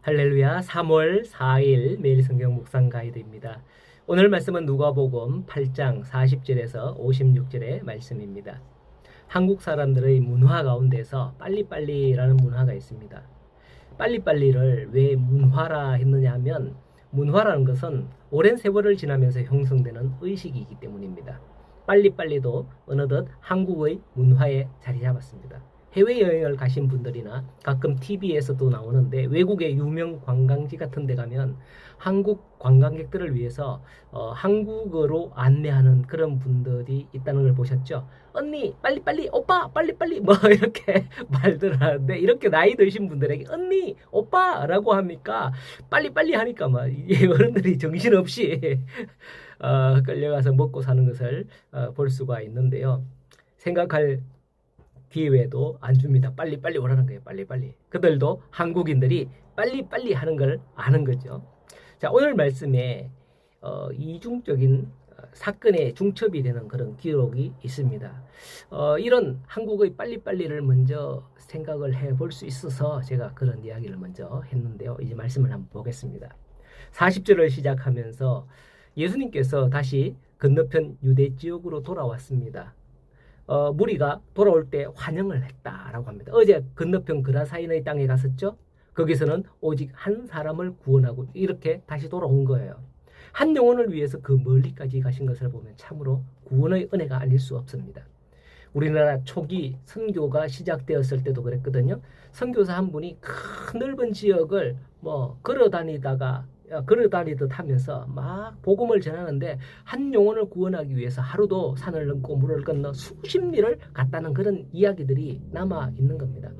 할렐루야. 3월 4일 매일 성경 묵상 가이드입니다. 오늘 말씀은 누가복음 8장 40절에서 56절의 말씀입니다. 한국 사람들의 문화 가운데서 빨리빨리라는 문화가 있습니다. 빨리빨리를 왜 문화라 했느냐 하면 문화라는 것은 오랜 세월을 지나면서 형성되는 의식이기 때문입니다. 빨리빨리도 어느덧 한국의 문화에 자리 잡았습니다. 해외여행을 가신 분들이나 가끔 TV에서도 나오는데 외국의 유명 관광지 같은 데 가면 한국 관광객들을 위해서 한국어로 안내하는 그런 분들이 있다는 걸 보셨죠? 언니 빨리빨리, 오빠 빨리빨리 뭐 이렇게 말들 하는데, 이렇게 나이 드신 분들에게 언니 오빠 라고 합니까? 빨리빨리 하니까 막 어른들이 정신없이 끌려가서 먹고 사는 것을 볼 수가 있는데요. 생각할 기회도 안 줍니다. 빨리빨리 오라는 거예요. 빨리빨리. 그들도 한국인들이 빨리빨리 하는 걸 아는 거죠. 자, 오늘 말씀에 이중적인 사건에 중첩이 되는 그런 기록이 있습니다. 이런 한국의 빨리빨리를 먼저 생각을 해볼 수 있어서 제가 그런 이야기를 먼저 했는데요. 이제 말씀을 한번 보겠습니다. 40절을 시작하면서 예수님께서 다시 건너편 유대 지역으로 돌아왔습니다. 무리가 돌아올 때 환영을 했다라고 합니다. 어제 건너편 그라사인의 땅에 갔었죠. 거기서는 오직 한 사람을 구원하고 이렇게 다시 돌아온 거예요. 한 영혼을 위해서 그 멀리까지 가신 것을 보면 참으로 구원의 은혜가 아닐 수 없습니다. 우리나라 초기 선교가 시작되었을 때도 그랬거든요. 선교사 한 분이 큰 넓은 지역을 걸어다니듯 하면서 막 복음을 전하는데 한 영혼을 구원하기 위해서 하루도 산을 넘고 물을 건너 수십 리를 갔다는 그런 이야기들이 남아 있는 겁니다.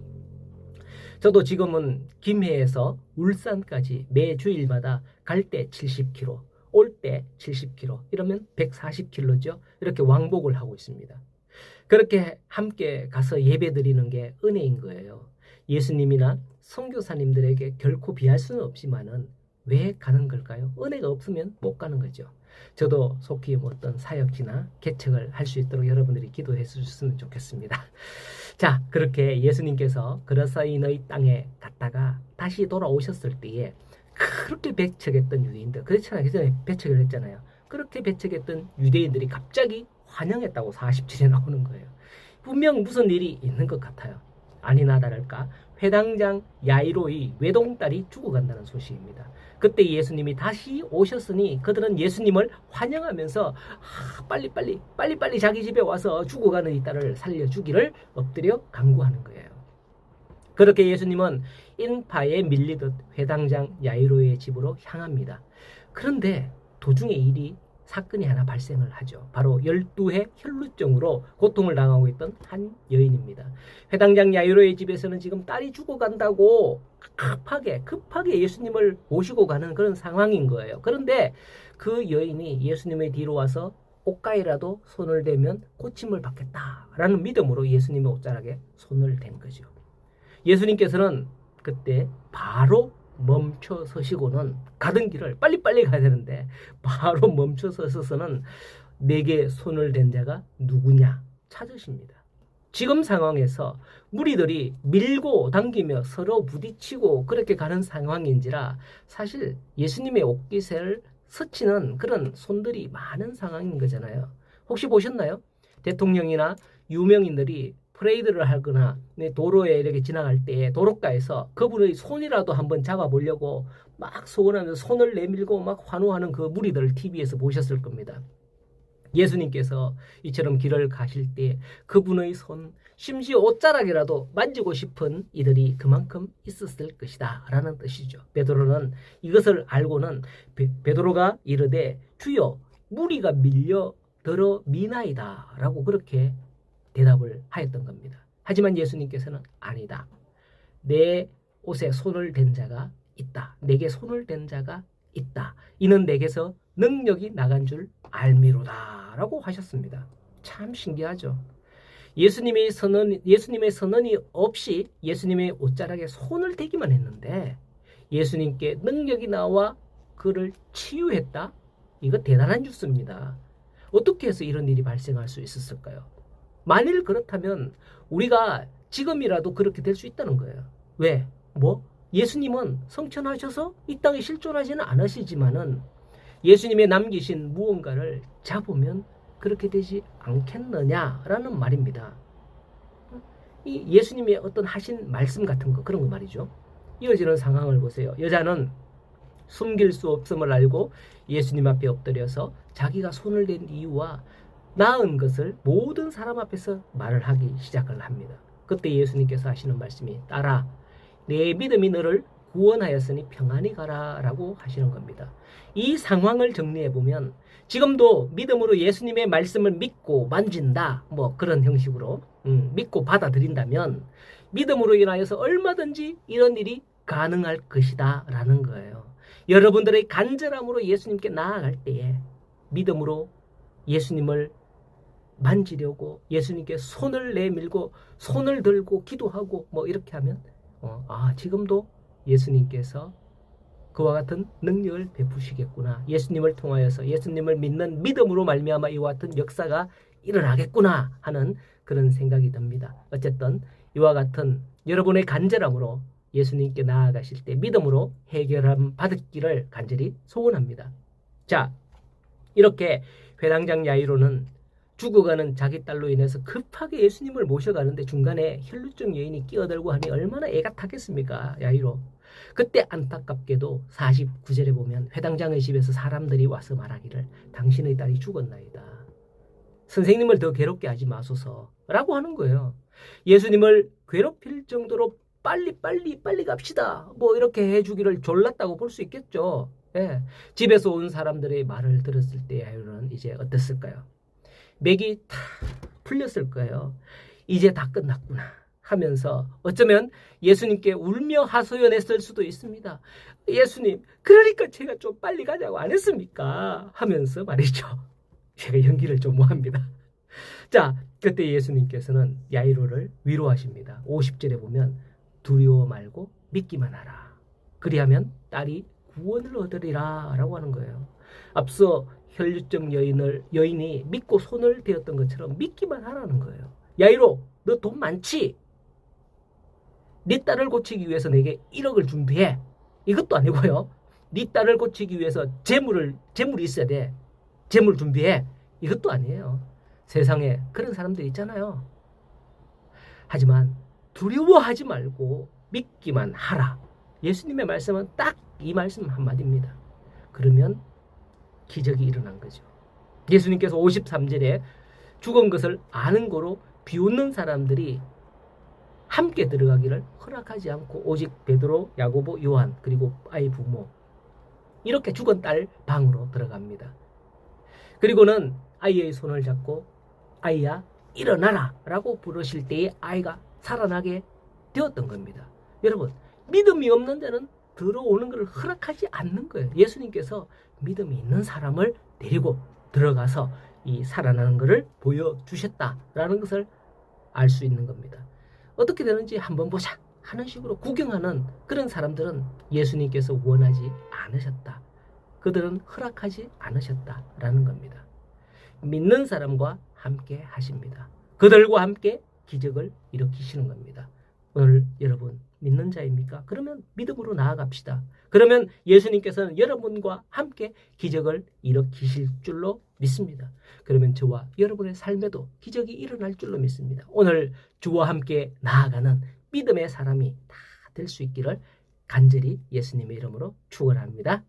저도 지금은 김해에서 울산까지 매 주일마다 갈 때 70km, 올 때 70km, 이러면 140km죠. 이렇게 왕복을 하고 있습니다. 그렇게 함께 가서 예배드리는 게 은혜인 거예요. 예수님이나 선교사님들에게 결코 비할 수는 없지만은 왜 가는 걸까요? 은혜가 없으면 못 가는 거죠. 저도 속히 어떤 사역지나 개척을 할 수 있도록 여러분들이 기도해 주셨으면 좋겠습니다. 자, 그렇게 예수님께서 그라사인의 땅에 갔다가 다시 돌아오셨을 때에 그렇게 배척했던 유대인들, 그렇잖아요. 그전에 배척을 했잖아요. 그렇게 배척했던 유대인들이 갑자기 환영했다고 40절에 나오는 거예요. 분명 무슨 일이 있는 것 같아요. 아니나 다를까 회당장 야이로의 외동딸이 죽어간다는 소식입니다. 그때 예수님이 다시 오셨으니 그들은 예수님을 환영하면서 빨리빨리 자기 집에 와서 죽어가는 이 딸을 살려주기를 엎드려 간구하는 거예요. 그렇게 예수님은 인파에 밀리듯 회당장 야이로의 집으로 향합니다. 그런데 도중에 사건이 하나 발생을 하죠. 바로 12해 혈루증으로 고통을 당하고 있던 한 여인입니다. 회당장 야이로의 집에서는 지금 딸이 죽어간다고 급하게 예수님을 모시고 가는 그런 상황인 거예요. 그런데 그 여인이 예수님의 뒤로 와서 옷가에라도 손을 대면 고침을 받겠다라는 믿음으로 예수님의 옷자락에 손을 댄 거죠. 예수님께서는 그때 바로 멈춰 서시고는 가던 길을 빨리빨리 가야 되는데 바로 멈춰 서서는 내게 손을 댄 자가 누구냐 찾으십니다. 지금 상황에서 무리들이 밀고 당기며 서로 부딪히고 그렇게 가는 상황인지라 사실 예수님의 옷깃을 스치는 그런 손들이 많은 상황인 거잖아요. 혹시 보셨나요? 대통령이나 유명인들이 프레이드를 하거나 도로에 이렇게 지나갈 때 도로가에서 그분의 손이라도 한번 잡아보려고 막 소원하면서 손을 내밀고 막 환호하는 그 무리들을 TV에서 보셨을 겁니다. 예수님께서 이처럼 길을 가실 때 그분의 손, 심지어 옷자락이라도 만지고 싶은 이들이 그만큼 있었을 것이다 라는 뜻이죠. 베드로는 이것을 알고는 베드로가 이르되 주여 무리가 밀려들어 미나이다 라고 그렇게 대답을 하였던 겁니다. 하지만 예수님께서는 아니다. 내 옷에 손을 댄 자가 있다. 내게 손을 댄 자가 있다. 이는 내게서 능력이 나간 줄 알미로다 라고 하셨습니다. 참 신기하죠. 예수님의 선언이 없이 예수님의 옷자락에 손을 대기만 했는데 예수님께 능력이 나와 그를 치유했다? 이거 대단한 뉴스입니다. 어떻게 해서 이런 일이 발생할 수 있었을까요? 만일 그렇다면 우리가 지금이라도 그렇게 될 수 있다는 거예요. 왜? 예수님은 성천하셔서 이 땅에 실존하지는 않으시지만은 예수님의 남기신 무언가를 잡으면 그렇게 되지 않겠느냐라는 말입니다. 이 예수님의 어떤 하신 말씀 같은 거, 그런 거 말이죠. 이어지는 상황을 보세요. 여자는 숨길 수 없음을 알고 예수님 앞에 엎드려서 자기가 손을 댄 이유와 나은 것을 모든 사람 앞에서 말을 하기 시작을 합니다. 그때 예수님께서 하시는 말씀이, 딸아, 내 믿음이 너를 구원하였으니 평안히 가라 라고 하시는 겁니다. 이 상황을 정리해보면 지금도 믿음으로 예수님의 말씀을 믿고 만진다, 뭐 그런 형식으로 믿고 받아들인다면 믿음으로 인하여서 얼마든지 이런 일이 가능할 것이다 라는 거예요. 여러분들의 간절함으로 예수님께 나아갈 때에 믿음으로 예수님을 만지려고 예수님께 손을 내밀고 손을 들고 기도하고 뭐 이렇게 하면 지금도 예수님께서 그와 같은 능력을 베푸시겠구나. 예수님을 통하여서 예수님을 믿는 믿음으로 말미암아 이와 같은 역사가 일어나겠구나 하는 그런 생각이 듭니다. 어쨌든 이와 같은 여러분의 간절함으로 예수님께 나아가실 때 믿음으로 해결함 받기를 간절히 소원합니다. 자, 이렇게 회당장 야이로는 죽어가는 자기 딸로 인해서 급하게 예수님을 모셔가는데 중간에 혈루증 여인이 끼어들고 하니 얼마나 애가 타겠습니까, 야이로. 그때 안타깝게도 49절에 보면 회당장의 집에서 사람들이 와서 말하기를 당신의 딸이 죽었나이다. 선생님을 더 괴롭게 하지 마소서 라고 하는 거예요. 예수님을 괴롭힐 정도로 빨리 갑시다, 뭐 이렇게 해주기를 졸랐다고 볼 수 있겠죠. 예. 집에서 온 사람들의 말을 들었을 때 야이로는 이제 어땠을까요? 맥이 다 풀렸을 거예요. 이제 다 끝났구나 하면서 어쩌면 예수님께 울며 하소연했을 수도 있습니다. 예수님, 그러니까 제가 좀 빨리 가자고 안 했습니까? 하면서 말이죠. 제가 연기를 좀 뭐합니다. 자, 그때 예수님께서는 야이로를 위로하십니다. 50절에 보면 두려워 말고 믿기만 하라. 그리하면 딸이 구원을 얻으리라 라고 하는 거예요. 앞서 혈류증 여인이 믿고 손을 대었던 것처럼 믿기만 하라는 거예요. 야이로, 너 돈 많지? 네 딸을 고치기 위해서 내게 1억을 준비해. 이것도 아니고요. 네 딸을 고치기 위해서 재물이 있어야 돼. 재물 준비해. 이것도 아니에요. 세상에 그런 사람들 있잖아요. 하지만 두려워하지 말고 믿기만 하라. 예수님의 말씀은 딱 이 말씀 한마디입니다. 그러면 기적이 일어난 거죠. 예수님께서 53절에 죽은 것을 아는 거로 비웃는 사람들이 함께 들어가기를 허락하지 않고 오직 베드로, 야고보, 요한 그리고 아이 부모 이렇게 죽은 딸 방으로 들어갑니다. 그리고는 아이의 손을 잡고 아이야 일어나라 라고 부르실 때에 아이가 살아나게 되었던 겁니다. 여러분, 믿음이 없는 데는 들어오는 것을 허락하지 않는 거예요. 예수님께서 믿음이 있는 사람을 데리고 들어가서 이 살아나는 것을 보여주셨다라는 것을 알 수 있는 겁니다. 어떻게 되는지 한번 보자 하는 식으로 구경하는 그런 사람들은 예수님께서 원하지 않으셨다. 그들은 허락하지 않으셨다라는 겁니다. 믿는 사람과 함께 하십니다. 그들과 함께 기적을 일으키시는 겁니다. 오늘 여러분 믿는 자입니까? 그러면 믿음으로 나아갑시다. 그러면 예수님께서는 여러분과 함께 기적을 일으키실 줄로 믿습니다. 그러면 저와 여러분의 삶에도 기적이 일어날 줄로 믿습니다. 오늘 주와 함께 나아가는 믿음의 사람이 다 될 수 있기를 간절히 예수님의 이름으로 축원합니다.